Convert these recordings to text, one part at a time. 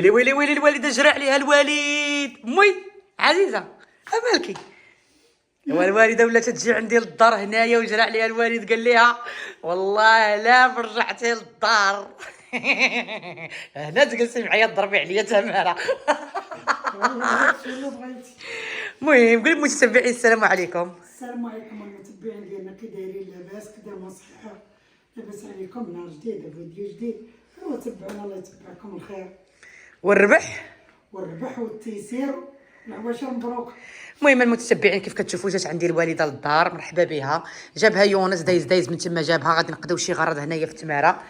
ويلي ويلي ويلي الوالده جرى عليها الوالد. امي عزيزه مالكي؟ ايوا الوالده ولات تجي عندي للدار هنايا وجرى عليها الوالد قال لها والله لا رجعتي للدار. هنا تجلسي معايا تضربي عليا تماره. المهم قولي المتتبعين السلام عليكم. السلام عليكم المتبعين ديالنا، كي دايرين؟ لاباس كدا مصحة؟ لاباس عليكم؟ نهار جديد فيديو جديد. ايوا تبعونا، الله يتبعكم الخير والربح والتيسير والعواشر مبروك. المهم المتتبعين كيف كتشوفوا جات عندي الوالده للدار، مرحبا بها. جابها يونس دايز من تما جابها، غادي نقضيو شي غرض هنايا في تماره،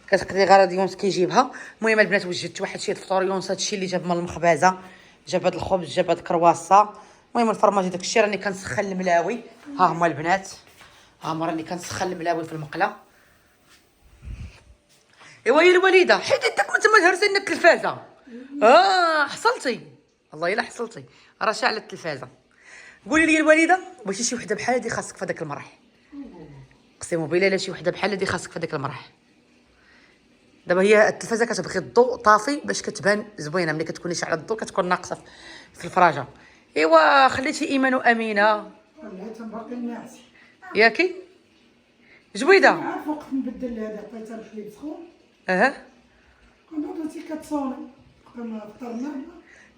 كتقضي غرض يونس كيجيبها. المهم البنات وجدت واحد شي الفطور يونس، هادشي اللي جاب من المخبازه، جاب هاد الخبز، جاب هاد الكرواسه، المهم الفرماج داكشي. راني كنسخن الملاوي، ها هما البنات، ها هما راني كنسخن الملاوي في المقله. ايوا يا الوالده حيدي يدك من تما تهرسي لنا التلفازه. حصلتي والله الا حصلتي، راه شاعله التلفازه. قولي لي الوالده بغيتي شي وحده بحال هادي خاصك في هذاك المرح، قسم بالله الا شي وحده بحال هادي خاصك في هذاك المرح. دابا هي التلفازه كتبغي الضوء طافي باش كتبان زوينه، ملي كتكوني شاعله الضوء كتكون ناقصه في الفراجه. ايوا خليتي ايمان وامينه خليتها باقي الناس ياكي جويده. عارف وقت نبدل هذا عطيتها الحليب سخون، كنا درتي كتصوني كنا فطرنا.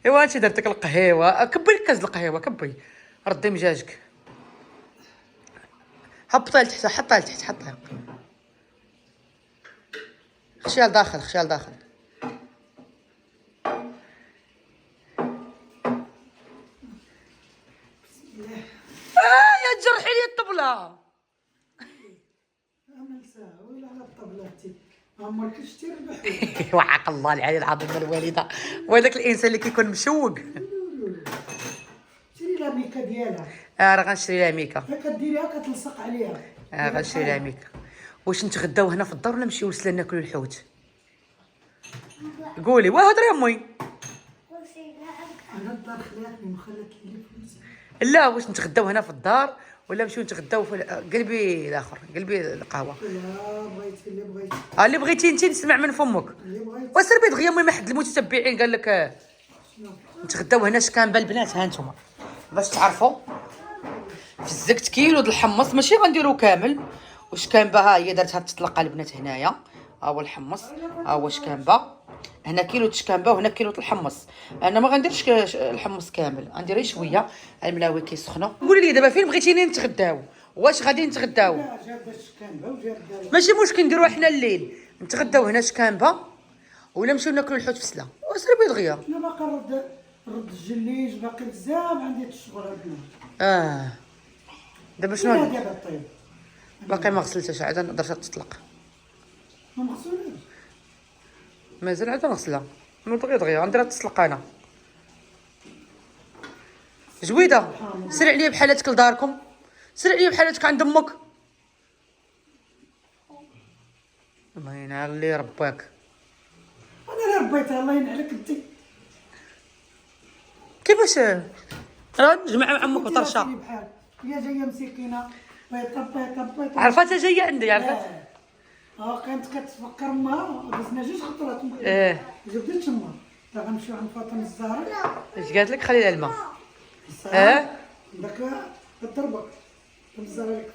ايوا انت درتك القهيوه، كبي لك كاس القهيوه، كبي ردي مجاجك، هبطيها لتحت، حطيها لتحت، حطيها، خشيها لداخل، خشيها لداخل. يا تجرحي لي الطبله. عمل ساعة ولا على الطبلاتي عمرك شتي ربحي. وعق الله العلي العظيم الوالده، وهذاك الانسان اللي كيكون مشوق. شري لها ميكا ديالها، راه غنشري لها ميكا، كديريها كتلصق عليها. غنشري لها ميكا. واش نتغداو هنا في الدار ولا نمشيو لسلا ناكلو الحوت؟ قولي وهضري امي. انا الدار خلاتني ما خلات لي فلوس. لا واش نتغداو هنا في الدار ولا نمشيو نتغداو في قلبي الاخر، قلبي القهوه. لا بغيتي اللي بغيتي، اللي بغيتي انت نسمع من فمك. اللي بغيتي. وسير دغيا امي، ما حد المتتبعين قال لك نتغداو هنا شكامبه البنات. ها انتم باش تعرفوا، فزكت كيلو د الحمص، ماشي غنديرو كامل، وشكامبه ها هي درتها تطلق البنات هنايا. ها هو الحمص، ها هو شكامبه، هنا كيلو الشكامبه وهنا كيلو الحمص. انا ما غنديرش الحمص كامل، غندير غير شويه. الملاوي كيسخنوا. قولي لي دابا فين بغيتيني نتغداو؟ واش غادي نتغداو؟ لا جاب الشكامبه وجاب ماشي مشكل نديروها حنا الليل، نتغداو هنا شكامبه ولا نمشيو ناكلو الحوت في سلا. وسير دغيا. انا باقي نرد الجليج، باقي بزاف عندي الشغل هاد دابا شنو دابا الطيب باقي ما غسلتهاش عاد نقدر تطلق، ما مغسولاش. مازال عاد نغسلها دغيا غنديرها تسلق. انا جويده سير عليا بحالاتك لداركم، سير عليا بحالاتك عند امك. الله ينعل لي رباك. انا اللي ربيتها الله ينعلك انت. كيفاش راه نجمع مع عمك وطرشه؟ هي جايه مسكينه بيطه عرفاتها جايه عندي، عرفات. كانت كتفكر ما دزنا جوج خطرات. جبدت تما غنمشيو عند فاطمه الزهراء. اش قالت لك؟ خلي لها الماء. داك الضربه الزهراء.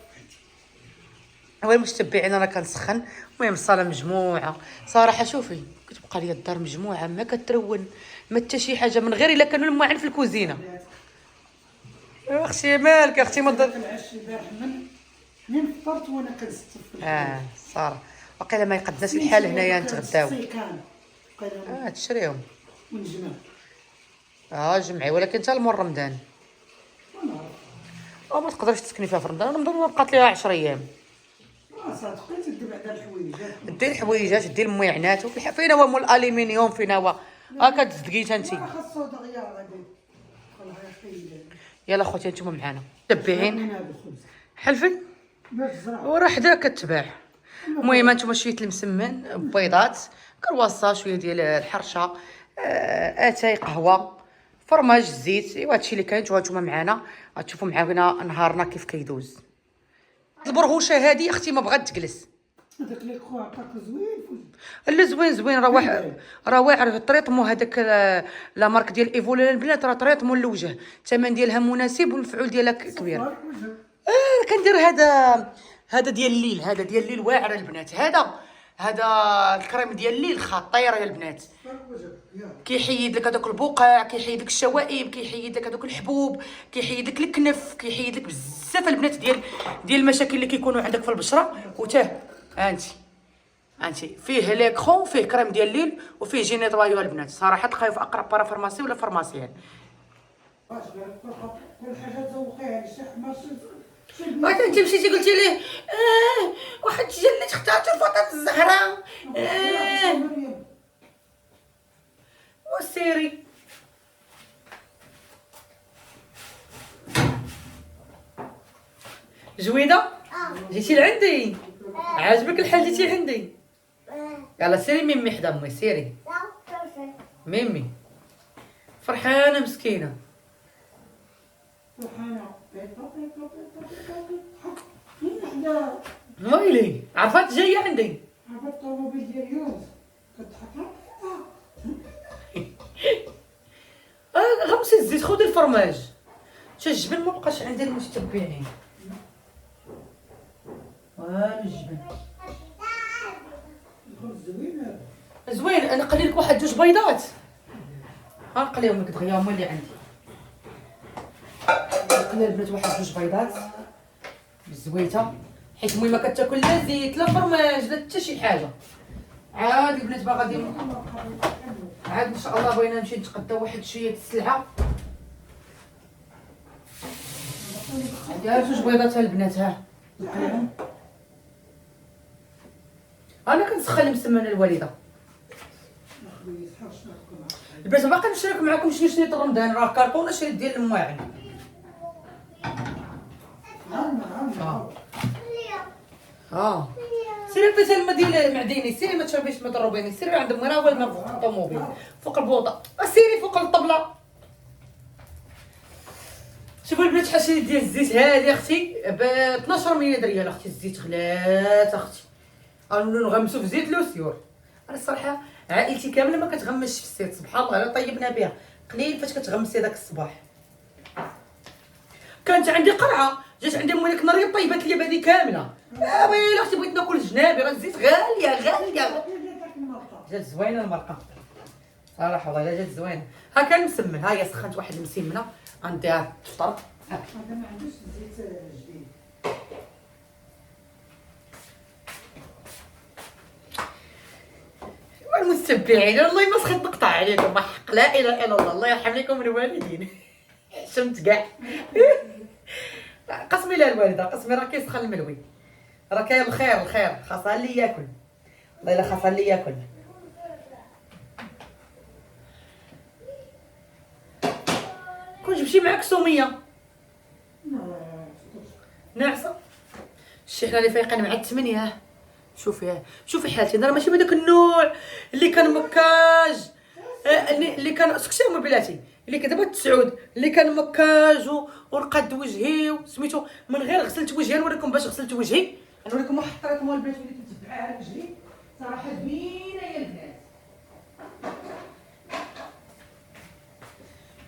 هو المتتبعين انا كنسخن. المهم الصاله مجموعه صراحه. شوفي كتبقى لي الدار مجموعه، ما كترون ما حتى شي حاجه، من غير الا كانوا المواعين في الكوزينه. اختي مالك اختي ما العشي البارح من فطرت وانا كنستف. صار وقيلا ما يقدناش الحال هنايا نتغداو. تشريهم ونجمع. جمعي، ولكن حتى لمور رمضان ما تقدرش تسكني فيها في رمضان. رمضان بقات ليها 10 ايام. صافي تدي بعدا الحوايجات، دير الحوايجات، دير الميعنات. فين هو مول الالومنيوم؟ فين هو؟ كتصدقيت انت. خاصو دغيا غادي والله يلا خوتي نتوما معانا متبعين حلفي وراه حدا كتباع. المهم انتوما شويه المسمن، بيضات، كرواسه، شويه ديال الحرشه، اتاي، قهوه، فرماج، الزيت. ايوا هادشي اللي كاين. نتوما معانا غتشوفوا معانا نهارنا كيف كيدوز. البرهوشه هادي اختي ما بغات تجلس، هذاك اللي خو عطاك زوين لا زوين زوين، راه واعر طريطمو هذاك لا مارك ديال ايفولي البنات، راه طريطمو للوجه، الثمن ديالها مناسب والمفعول ديالها كبير. صفار وجهك. كندير هذا ديال الليل، هذا ديال الليل واعر البنات، هذا الكريم ديال الليل خطير يا البنات. صفار وجهك يلا. كيحيد لك هذوك البقع، كيحيد لك الشوائب، كيحيد لك هذوك الحبوب، كيحيد لك الكنف، كيحيد لك بزاف البنات ديال المشاكل اللي كيكونوا عندك في البشره. وتاه انت فيه ليكرون، فيه كريم ديال الليل، وفيه جي نيطوايو البنات. صراحه تلقايه في اقرب بارا فارماسي ولا فارماسيان. واش كل حاجه تذوقيها للشيخ ماشي. وقت انت مشيتي قلتي ليه واحد الجلة اختارتو فاطمه الزهراء وسيري جويده. جيتي لعندي، عاجبك الحال جيتي عندي. يلا سيري ميمي حدا امي، سيري ميمي. فرحانه مسكينه. فرحانه حدا ويلي عرفت جايه عندي. عرفت الطوموبيل ديال يونس كتضحك. غمسي الزيت، خذي الفرماج. تا الجبن ما بقاش عندي المتتبعين. والو الجبن زوين هذا. زوين. انا قلي لك واحد جوج بيضات، ها نقليهم لك دغيا هما اللي عندي. نقلي البنات واحد جوج بيضات بالزويته، حيت المهم ما كتاكل لا زيت لا فرماج لا حتى شي حاجه. عاد البنات باغا دير عاد ان شاء الله بغينا نمشي نتقدى واحد شويه السلعه. عندي جوج بيضات البنات، ها نقليهم. انا كنسخن المسمنه الوالده. البنات باقي نشارك معكم شريت رمضان، راه كارطونه شريت ديال المواعن. سيري بيتي الماء ديال معديني، سيري ما تشربيش ما تضربيني، سيري عند مراول ما فوق الطوموبيل فوق البوطه، سيري فوق الطبله. شوفوا البنات شحال شريت ديال الزيت هادي اختي ب 12 مليون ريال. اختي الزيت غلات اختي، غنولو نغمسو في زيت لوسيور. انا الصراحه عائلتي كامله ما كتغمسش في الزيت، سبحان الله لا طيبنا بها، قليل فاش كتغمسي داك الصباح. كانت عندي قرعه، جات عندي امي ديك النهار طيبات لي بهذه كامله. ويلي اختي بغيت ناكل الجنابي، راه الزيت غاليه. جات زوينه المرقه صراحه، والله جات زوينه. ها كان مسمن، ها هي سخنت واحد المسمنه غنديها تفطر. هذا ما عندوش زيت جديد. والمتبعين والله ما سخيت نقطع عليكم، حق لا اله الا الله، الله يرحم لكم الوالدين. حشمت كاع. قسمي لها الوالده، قسمي راه كيسخن الملوي، راه كاين الخير خاصها اللي ياكل، والله الا خاصها اللي ياكل. كون جبتي معاك سميه ناعسه، الشحنه اللي فايقين مع الثمانيه. شوفي حالتي انا، راه ماشي من داك النوع اللي كان مكاج، اللي كان سكتي امي بلاتي، اللي كان دابا التسعود اللي كان مكاج ونقاد وجهي سميتو من غير غسلت وجهي. نوريكم باش غسلت وجهي، نوريكم واحد الطريقه مال البنات اللي كنتبعها على وجهي صراحه زوينه يا البنات.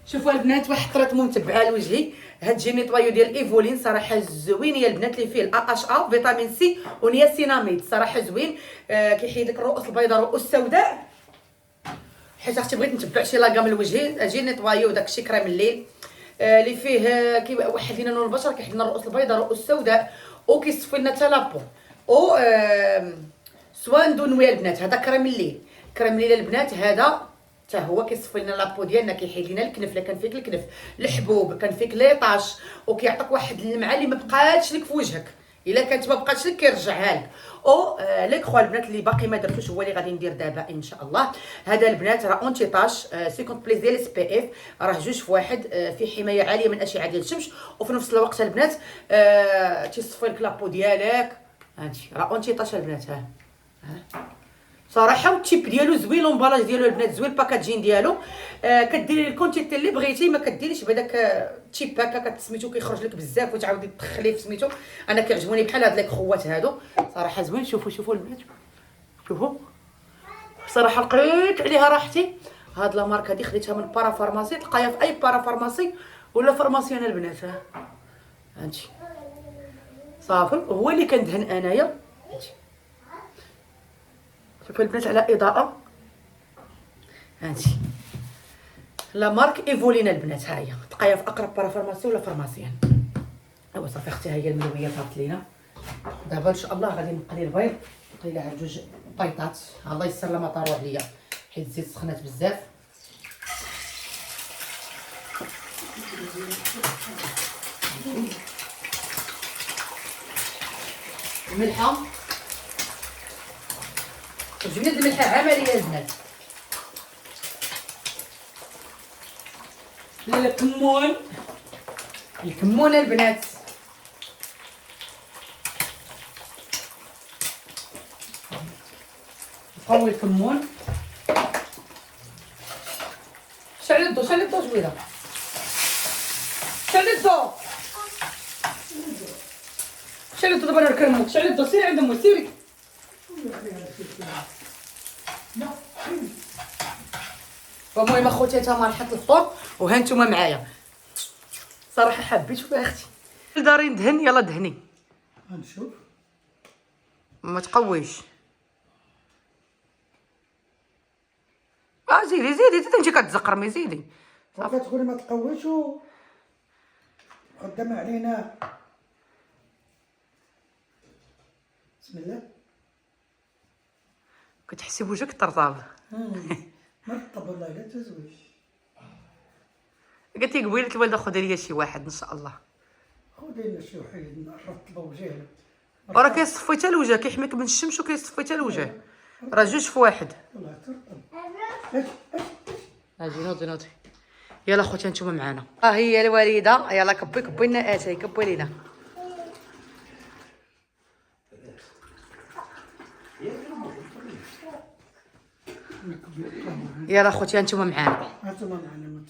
شوفوا البنات واحد الطريقه متبعه لوجهي، هاد جي نيطوايو ديال ايفولين صراحه زوين يا البنات، اللي فيه الا اش ا فيتامين سي ونياسيناميد صراحه زوين. كيحيد لك الرؤوس البيضاء الرؤوس السوداء. حيت اختي بغيت نتبع شي لاكام لوجهي، جي نيطوايو داكشي كريم الليل اللي فيه كيوحد لينا لون البشره، كيحيد لنا الرؤوس البيضاء الرؤوس السوداء، وكيصفي لنا حتى لابو او سوان دو نوي البنات. هذا كريم الليل، كريم الليل البنات هذا حتى هو كيصفي لنا لابو ديالنا، كيحيد لنا الكنف، الا كان فيك الكنف، الحبوب، كان فيك ليطاش، وكيعطيك واحد اللمعه اللي ما بقاتش لك في وجهك، الا كانت ما بقاتش لك كيرجعها لك. او لي كخوا البنات اللي باقي ما درتوش هو اللي غادي ندير دابا ان شاء الله. هذا البنات راه اونتي طاش 50 بليس ديال اس بي اف، راه جوج في واحد، فيه حمايه عاليه من اشعه ديال الشمس، وفي نفس الوقت البنات تيصفي لك لابو ديالك. هانتي راه اونتي طاش البنات، ها صراحه والتيب ديالو زوين، لومبالاج ديالو البنات زوين، الباكاجين ديالو كديري الكونتيتي اللي بغيتي، ما كديريش بهذاك التيب هكا كتسميتو كيخرج لك بزاف وتعاودي تدخليه في سميتو. انا كيعجبوني بحال هاد ليك خوات هادو صراحه زوين. شوفوا البنات، شوفوا صراحه لقيت عليها راحتي. هاد لا ماركه هادي خديتها من بارا فارماسي، تلقايها في اي بارا فارماسي ولا فارماسيون البنات. هانتي صافي، هو اللي كندهن انايا. شوفوا البنات على اضاءه. هانتي لا مارك ايفولينا البنات، ها هي تلقايها في اقرب بارا فارماسي ولا فارماسيان. ايوا صافي اختي، ها هي الملويات هابط لينا. دابا ان شاء الله غادي نقلي البيض، نقلي لها جوج بيضات. الله يسر لما طاروا عليا حيت الزيت سخنات بزاف. الملحه جبنا الملحه عمليه البنات. الكمون البنات، نقوي الكمون. شعل الضو جويده، شعل الضو دابا نركمو. شعل الضو، سيري عند امو سيري. المهم اخوتي نتاما نحط الفور وها نتوما معايا. صراحه حبيت. شوفي اختي داري ندهن، يلا دهني. غنشوف. ما تقويش. زيدي انتي كتزقرمي، زيدي. كتقولي ما تقويش قدام علينا. بسم الله. كتحسي بوجهك طرطاب. مرطب والله لا تزوج. قلت لي قبيله الوالده خذي لي شي واحد ان شاء الله. خذي لنا شي وحيد نرطبو وجهنا. وراه كيصفي حتى الوجه، كيحميك من الشمس وكيصفي حتى الوجه. راه جوج في واحد. والله ترطب. اجي نوضي. يلا خوتي نتوما معانا. ها هي الوالده، يلا كبي لنا اتاي، كبي لينا. يلا خوتي نتوما معانا. هانتوما معنا.